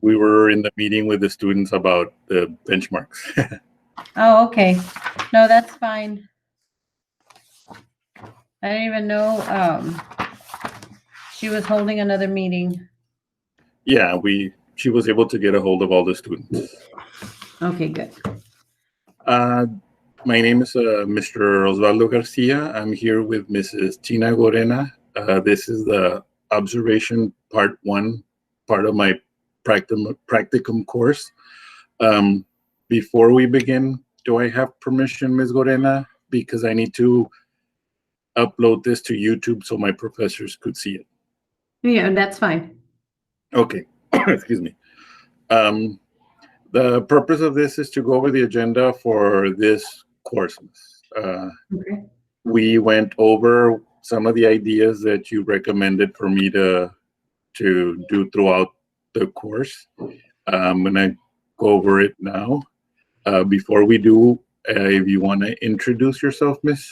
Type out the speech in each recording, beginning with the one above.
we were in the meeting with the students about the benchmarks. Oh, okay. No, that's fine. I didn't even know she was holding another meeting. Yeah, she was able to get a hold of all the students. Okay, good. My name is Mr. Osvaldo Garcia. I'm here with Mrs. Tina Gorena. This is the observation part 1, part of my practicum course. Before we begin, do I have permission, Ms. Gorena? Because I need to upload this to YouTube so my professors could see it. Yeah, that's fine. Okay, excuse me. The purpose of this is to go over the agenda for this course. Okay. We went over some of the ideas that you recommended for me to do throughout the course. I'm gonna go over it now. Before we do, if you want to introduce yourself, Miss.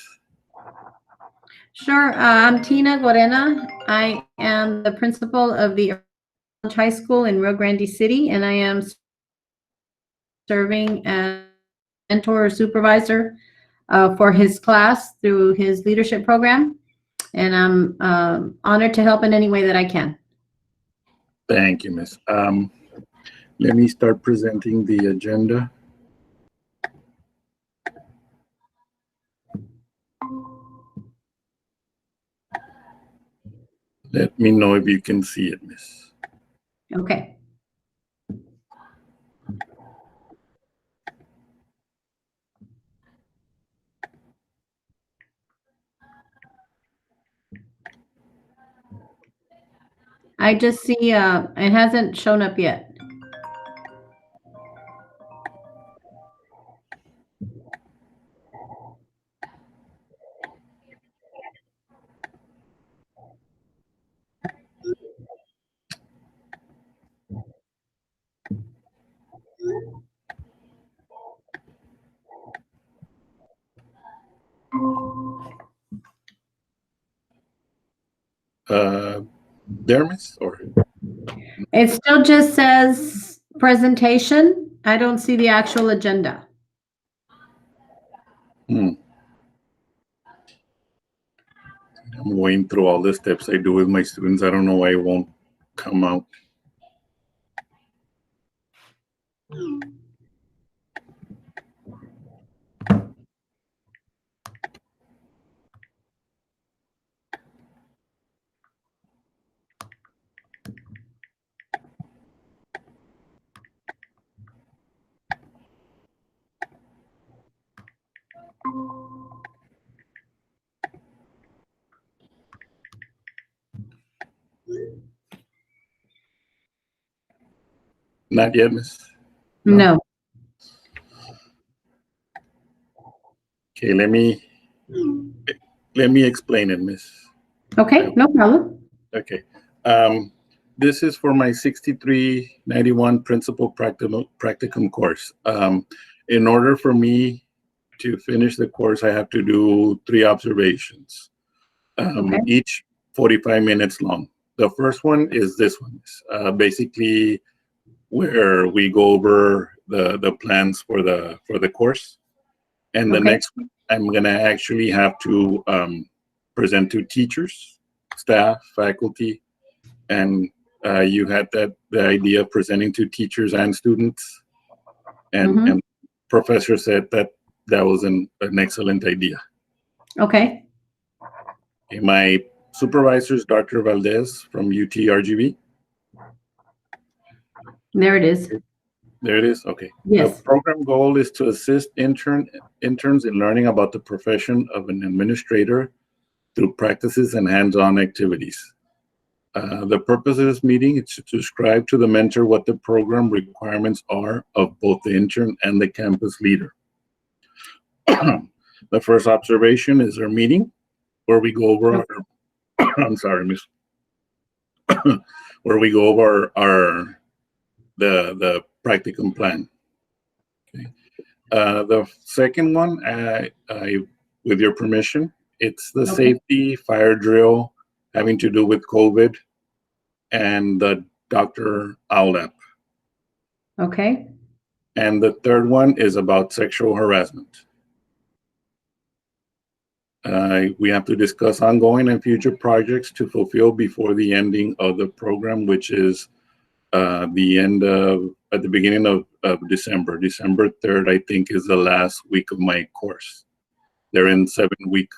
Sure. I'm Tina Gorena. I am the principal of the High School in Rio Grande City, and I am serving as mentor or supervisor for his class through his leadership program. And I'm honored to help in any way that I can. Thank you, Miss. Let me start presenting the agenda. Let me know if you can see it, Miss. Okay. I just see it hasn't shown up yet. There, Miss, or It still just says presentation. I don't see the actual agenda. I'm going through all the steps I do with my students. I don't know why it won't come out. Not yet, Miss? No. Okay, let me explain it, Miss. Okay, no problem. Okay. This is for my 6391 principal practicum course. In order for me to finish the course, I have to do 3 observations, Okay. each 45 minutes long. The first one is this one, basically where we go over the plans for the course. And the Okay. next one, I'm gonna actually have to present to teachers, staff, faculty, and you had the idea of presenting to teachers and students, and professor said that was an excellent idea. Okay. Okay, my supervisor is Dr. Valdez from UT-RGV. There it is. There it is. Okay. Yes. The program goal is to assist interns in learning about the profession of an administrator through practices and hands-on activities. The purpose of this meeting is to describe to the mentor what the program requirements are of both the intern and the campus leader. The first observation is our meeting, where we go over our, I'm sorry, Miss, where we go over the practicum plan. Okay. The second one, with your permission, it's the safety fire drill having to do with COVID and the Dr. Owl app. Okay. And the third one is about sexual harassment. We have to discuss ongoing and future projects to fulfill before the ending of the program, which is at the beginning of December. December 3rd, I think, is the last week of my course. They're in 7-week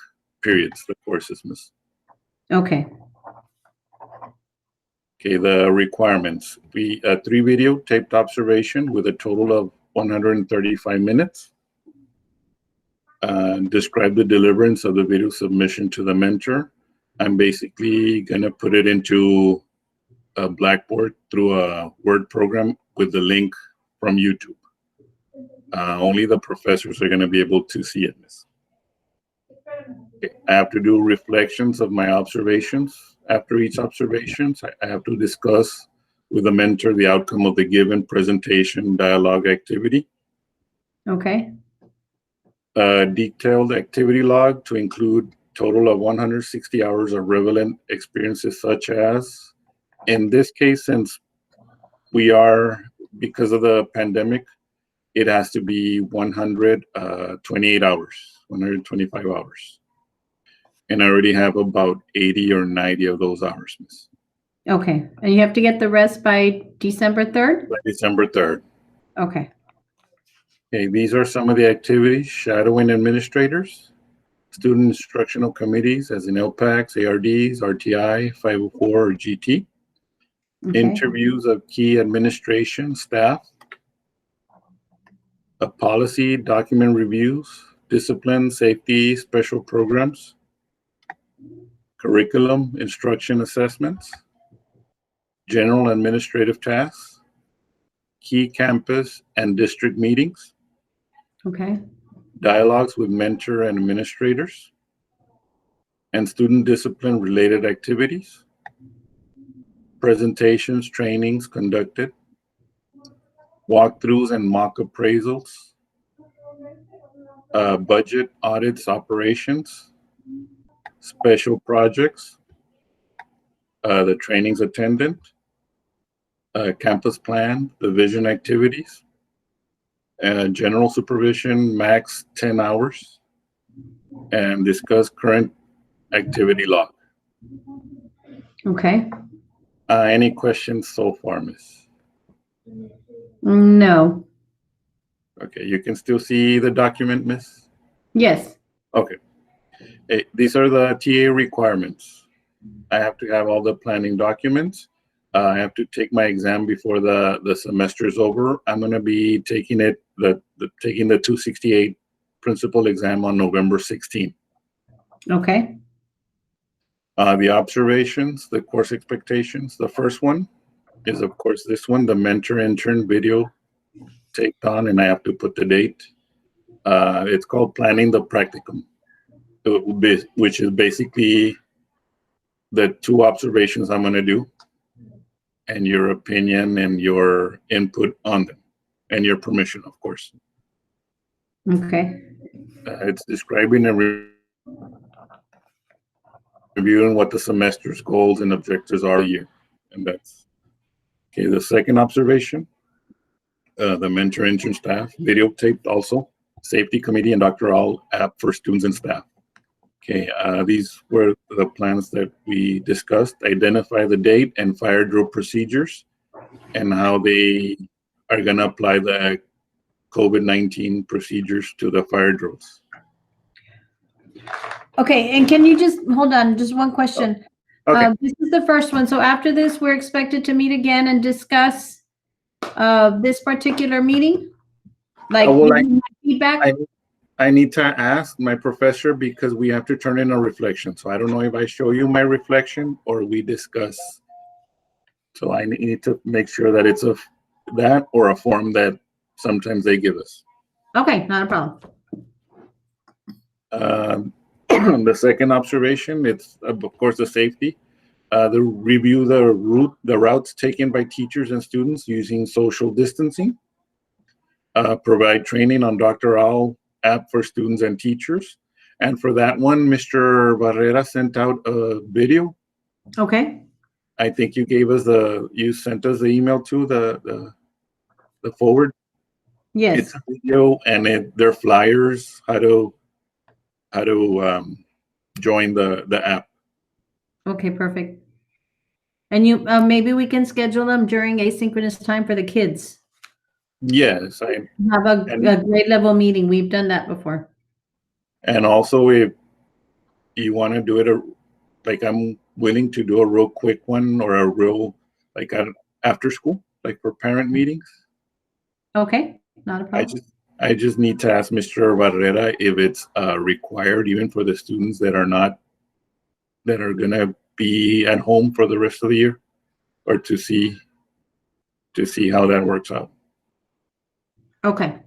periods, the courses, Miss. Okay. Okay, the requirements. 3 video taped observation with a total of 135 minutes. Describe the deliverance of the video submission to the mentor. I'm basically going to put it into a Blackboard through a Word program with the link from YouTube. Only the professors are going to be able to see it, Miss. Okay. I have to do reflections of my observations. After each observation, I have to discuss with the mentor the outcome of the given presentation dialogue activity. Okay. A detailed activity log to include total of 160 hours of relevant experiences, such as, in this case, since because of the pandemic, it has to be 128 hours, 125 hours. And I already have about 80 or 90 of those hours, Miss. Okay. And you have to get the rest by December 3rd? By December 3rd. Okay. Okay, these are some of the activities: shadowing administrators, student instructional committees, as in LPACs, ARDs, RTI, 504, or GT, Okay. interviews of key administration staff, a policy document reviews, discipline, safety, special programs, curriculum, instruction assessments, general administrative tasks, key campus and district meetings, Okay. dialogues with mentor and administrators, and student discipline related activities, presentations, trainings conducted, walkthroughs and mock appraisals, budget audits, operations, special projects, the trainings attended, campus plan, the vision activities, general supervision, max 10 hours, and discuss current activity log. Okay. Any questions so far, Miss? No. Okay, you can still see the document, Miss? Yes. Okay. These are the TA requirements. I have to have all the planning documents. I have to take my exam before the semester is over. I'm going to be taking the 268 principal exam on November 16th. Okay. The observations, the course expectations. The first one is, of course, this one, the mentor intern video taped on, and I have to put the date. It's called Planning the Practicum, which is basically the 2 observations I'm going to do, and your opinion and your input on them, and your permission, of course. Okay. It's describing and reviewing what the semester's goals and objectives are a year, and that's okay. The second observation, the mentor intern staff videotaped also, safety committee and Dr. All app for students and staff. Okay, these were the plans that we discussed. Identify the date and fire drill procedures and how they are going to apply the COVID-19 procedures to the fire drills. Okay. And can you just hold on? Just one question. Okay. This is the first one. So after this, we're expected to meet again and discuss this particular meeting? Like feedback? I need to ask my professor because we have to turn in a reflection. So I don't know if I show you my reflection or we discuss. So I need to make sure that it's that or a form that sometimes they give us. Okay, not a problem. The second observation, it's of course the safety. The review the routes taken by teachers and students using social distancing. Provide training on Dr. Owl app for students and teachers. And for that one, Mr. Barrera sent out a video. Okay. I think you sent us the email too, the forward. Yes. It's a video, and they're flyers how to join the app. Okay, perfect. And you maybe we can schedule them during asynchronous time for the kids. Yes, Have a grade level meeting. We've done that before. and also if you want to do it, like I'm willing to do a real quick one or a real like after school, like for parent meetings. Okay, not a problem. I just need to ask Mr. Barrera if it's required even for the students that are gonna be at home for the rest of the year, or to see how that works out. Okay.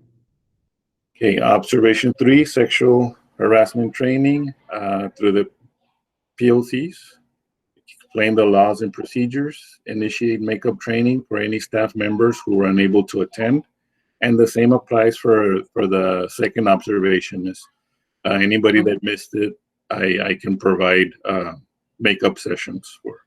Okay, observation 3, sexual harassment training through the PLCs. Explain the laws and procedures. Initiate makeup training for any staff members who were unable to attend. And the same applies for the second observation. Is anybody that missed it, I can provide makeup sessions for.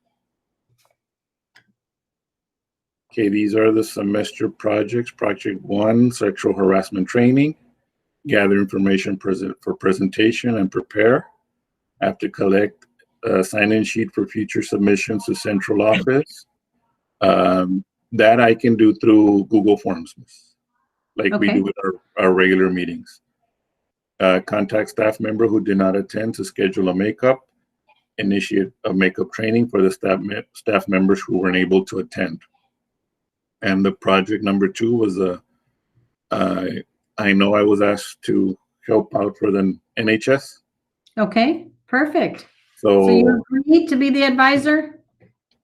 Okay, these are the semester projects. Project 1, sexual harassment training. Gather information for presentation and prepare. Have to collect a sign-in sheet for future submissions to central office. That I can do through Google Forms, like we do with our regular meetings. Contact staff member who did not attend to schedule a makeup. Initiate a makeup training for the staff members who weren't able to attend. And the project number 2 was I know I was asked to help out for the NHS. Okay, perfect. So So you agreed to be the advisor?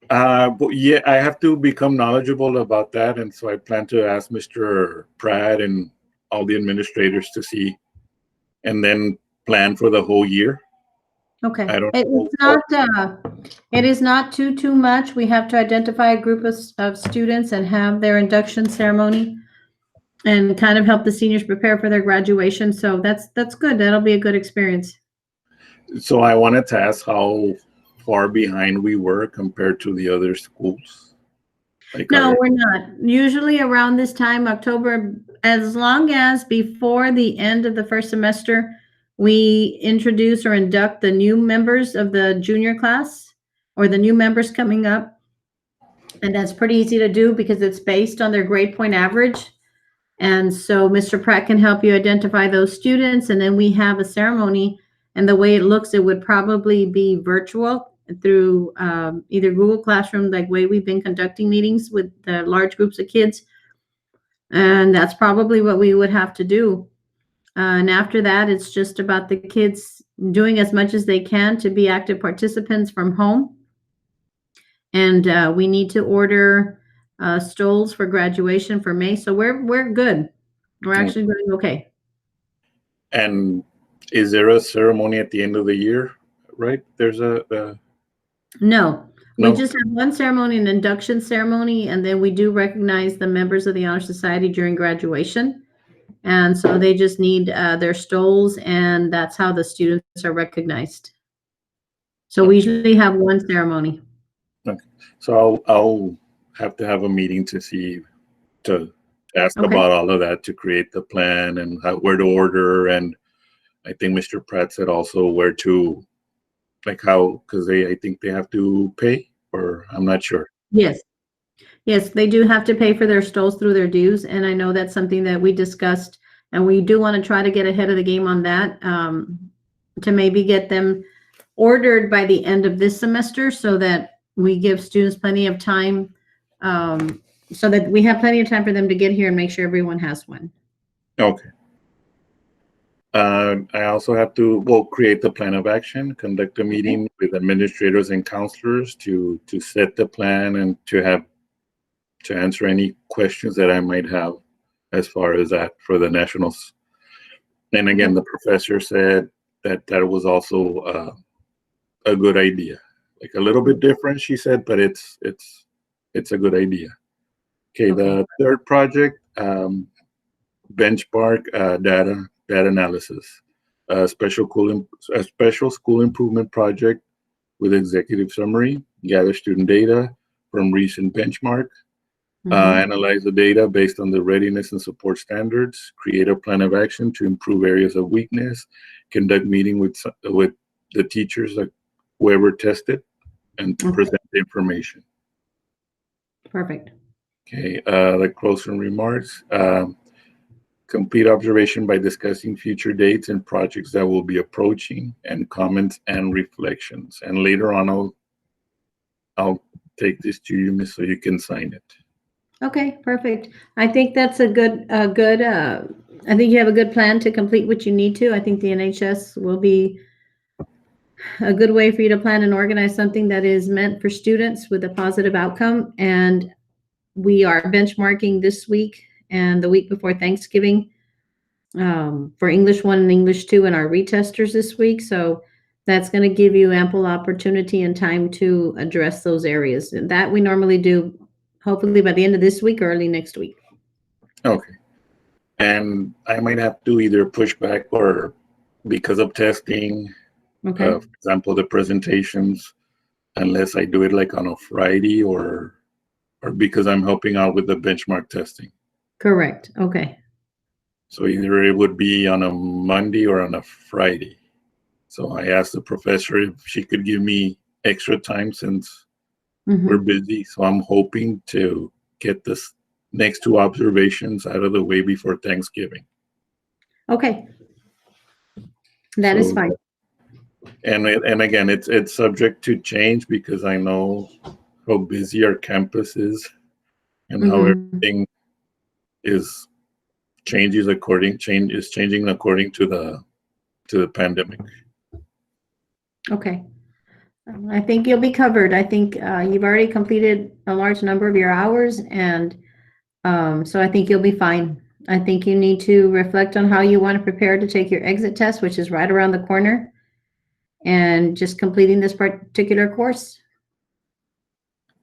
But yeah, I have to become knowledgeable about that, and so I plan to ask Mr. Pratt and all the administrators to see, and then plan for the whole year. Okay. I don't It's not. It is not too much. We have to identify a group of students and have their induction ceremony, and kind of help the seniors prepare for their graduation. So that's good. That'll be a good experience. So I wanted to ask how far behind we were compared to the other schools. Like No, we're not. Usually around this time, October, as long as before the end of the first semester, we introduce or induct the new members of the junior class or the new members coming up. And that's pretty easy to do because it's based on their grade point average. And so Mr. Pratt can help you identify those students, and then we have a ceremony. And the way it looks, it would probably be virtual through either Google Classroom, like way we've been conducting meetings with the large groups of kids. And that's probably what we would have to do. And after that, it's just about the kids doing as much as they can to be active participants from home. And we need to order stoles for graduation for May. So we're good. We're actually doing okay. And is there a ceremony at the end of the year? Right? There's No. We just have one ceremony, an induction ceremony, and then we do recognize the members of the Honor Society during graduation. And so they just need their stoles, and that's how the students are recognized. So we usually have one ceremony. Okay. So I'll have to have a meeting to ask about all of that, to create the plan and where to order. And I think Mr. Pratt said also where to, like how, because I think they have to pay, or I'm not sure. Yes. Yes, they do have to pay for their stoles through their dues. And I know that's something that we discussed, and we do want to try to get ahead of the game on that, to maybe get them ordered by the end of this semester so that we give students plenty of time, so that we have plenty of time for them to get here and make sure everyone has one. Okay. I also have to, create the plan of action, conduct a meeting with administrators and counselors to set the plan and to answer any questions that I might have as far as that for the nationals. And again, the professor said that was also a good idea, like a little bit different, she said, but it's a good idea. Okay, the third project, benchmark data analysis, a special school improvement project with executive summary, gather student data from recent benchmark, Analyze the data based on the readiness and support standards, create a plan of action to improve areas of weakness, conduct meeting with the teachers, like whoever tested, and present the information. Perfect. Okay, the closing remarks. Complete observation by discussing future dates and projects that will be approaching, and comments and reflections. And later on, I'll take this to you, Miss, so you can sign it. Okay, perfect. I think that's I think you have a good plan to complete what you need to. I think the NHS will be a good way for you to plan and organize something that is meant for students with a positive outcome. And we are benchmarking this week and the week before Thanksgiving for English 1 and English 2 and our retesters this week. So that's going to give you ample opportunity and time to address those areas. And that we normally do hopefully by the end of this week or early next week. Okay. And I might have to either push back or because of testing, Okay. for example, the presentations, unless I do it like on a Friday or because I'm helping out with the benchmark testing. Correct. Okay. So either it would be on a Monday or on a Friday. So I asked the professor if she could give me extra time since we're busy. So I'm hoping to get this next 2 observations out of the way before Thanksgiving. Okay. That is fine. And again, it's subject to change because I know how busy our campus is and how everything is changing according to the pandemic. Okay. I think you'll be covered. I think you've already completed a large number of your hours, and so I think you'll be fine. I think you need to reflect on how you want to prepare to take your exit test, which is right around the corner, and just completing this particular course.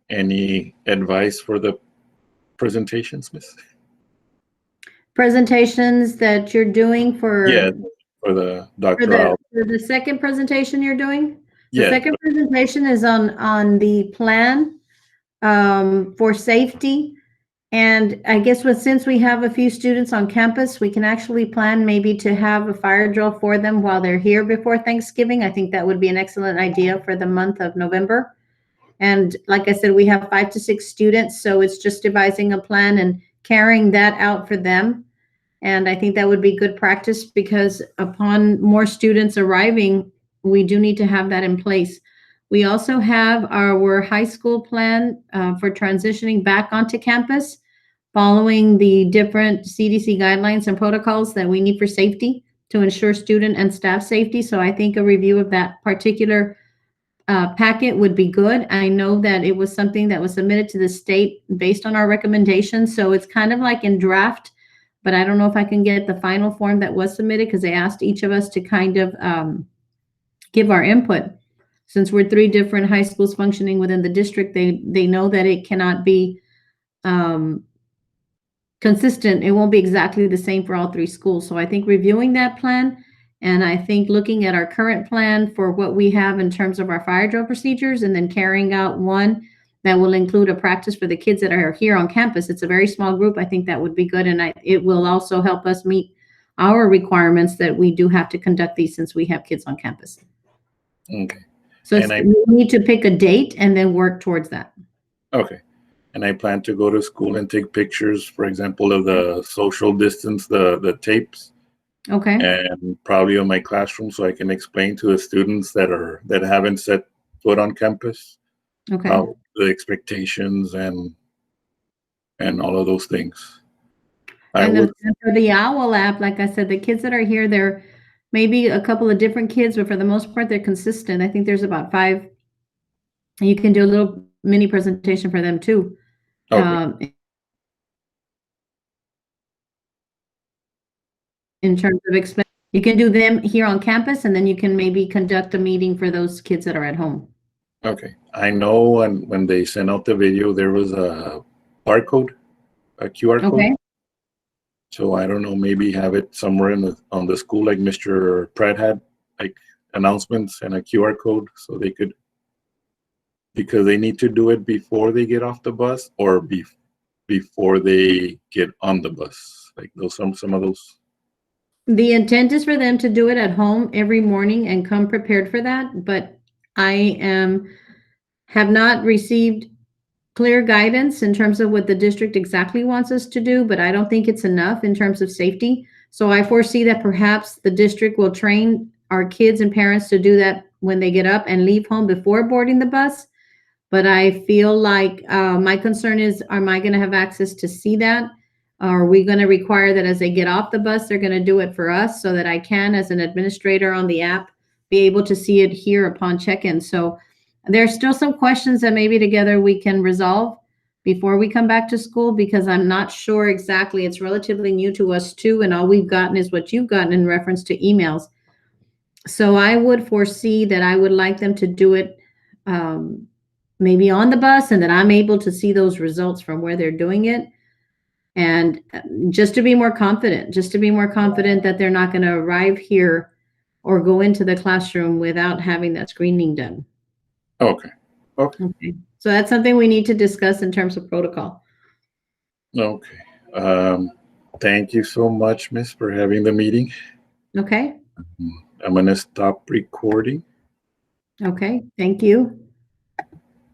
Any advice for the presentations, Miss? Presentations that you're doing for for the doctoral. For the second presentation you're doing? The Yeah. second presentation is on the plan for safety. And I guess since we have a few students on campus, we can actually plan maybe to have a fire drill for them while they're here before Thanksgiving. I think that would be an excellent idea for the month of November. And like I said, we have 5 to 6 students, so it's just devising a plan and carrying that out for them. And I think that would be good practice because upon more students arriving, we do need to have that in place. We also have our high school plan for transitioning back onto campus, following the different CDC guidelines and protocols that we need for safety to ensure student and staff safety. So I think a review of that particular packet would be good. I know that it was something that was submitted to the state based on our recommendations. So it's kind of like in draft, but I don't know if I can get the final form that was submitted because they asked each of us to kind of give our input. Since we're 3 different high schools functioning within the district, they know that it cannot be consistent. It won't be exactly the same for all 3 schools. So I think reviewing that plan, and I think looking at our current plan for what we have in terms of our fire drill procedures, and then carrying out one that will include a practice for the kids that are here on campus. It's a very small group. I think that would be good. And it will also help us meet our requirements that we do have to conduct these since we have kids on campus. Okay. So we need to pick a date and then work towards that. Okay. And I plan to go to school and take pictures, for example, of the social distance, the tapes. Okay. And probably in my classroom so I can explain to the students that haven't set foot on campus. Okay. How the expectations and all of those things. And for the OWL app, like I said, the kids that are here, they're maybe a couple of different kids, but for the most part, they're consistent. I think there's about 5. And you can do a little mini presentation for them too. Okay. In terms of expense, you can do them here on campus, and then you can maybe conduct a meeting for those kids that are at home. Okay. I know when they sent out the video, there was a barcode, a QR code. Okay. So I don't know, maybe have it somewhere on the school, like Mr. Pratt had, like announcements and a QR code, so they could, because they need to do it before they get off the bus or before they get on the bus? Like those some of those. The intent is for them to do it at home every morning and come prepared for that, but I have not received clear guidance in terms of what the district exactly wants us to do, but I don't think it's enough in terms of safety. So I foresee that perhaps the district will train our kids and parents to do that when they get up and leave home before boarding the bus. But I feel like my concern is, am I going to have access to see that? Are we going to require that as they get off the bus, they're going to do it for us so that I can, as an administrator on the app, be able to see it here upon check-in? So there's still some questions that maybe together we can resolve before we come back to school, because I'm not sure exactly. It's relatively new to us too, and all we've gotten is what you've gotten in reference to emails. So I would foresee that I would like them to do it maybe on the bus, and that I'm able to see those results from where they're doing it. And just to be more confident, that they're not going to arrive here or go into the classroom without having that screening done. Okay. Okay. So that's something we need to discuss in terms of protocol. Okay. Thank you so much, Miss, for having the meeting. Okay. I'm going to stop recording. Okay. Thank you.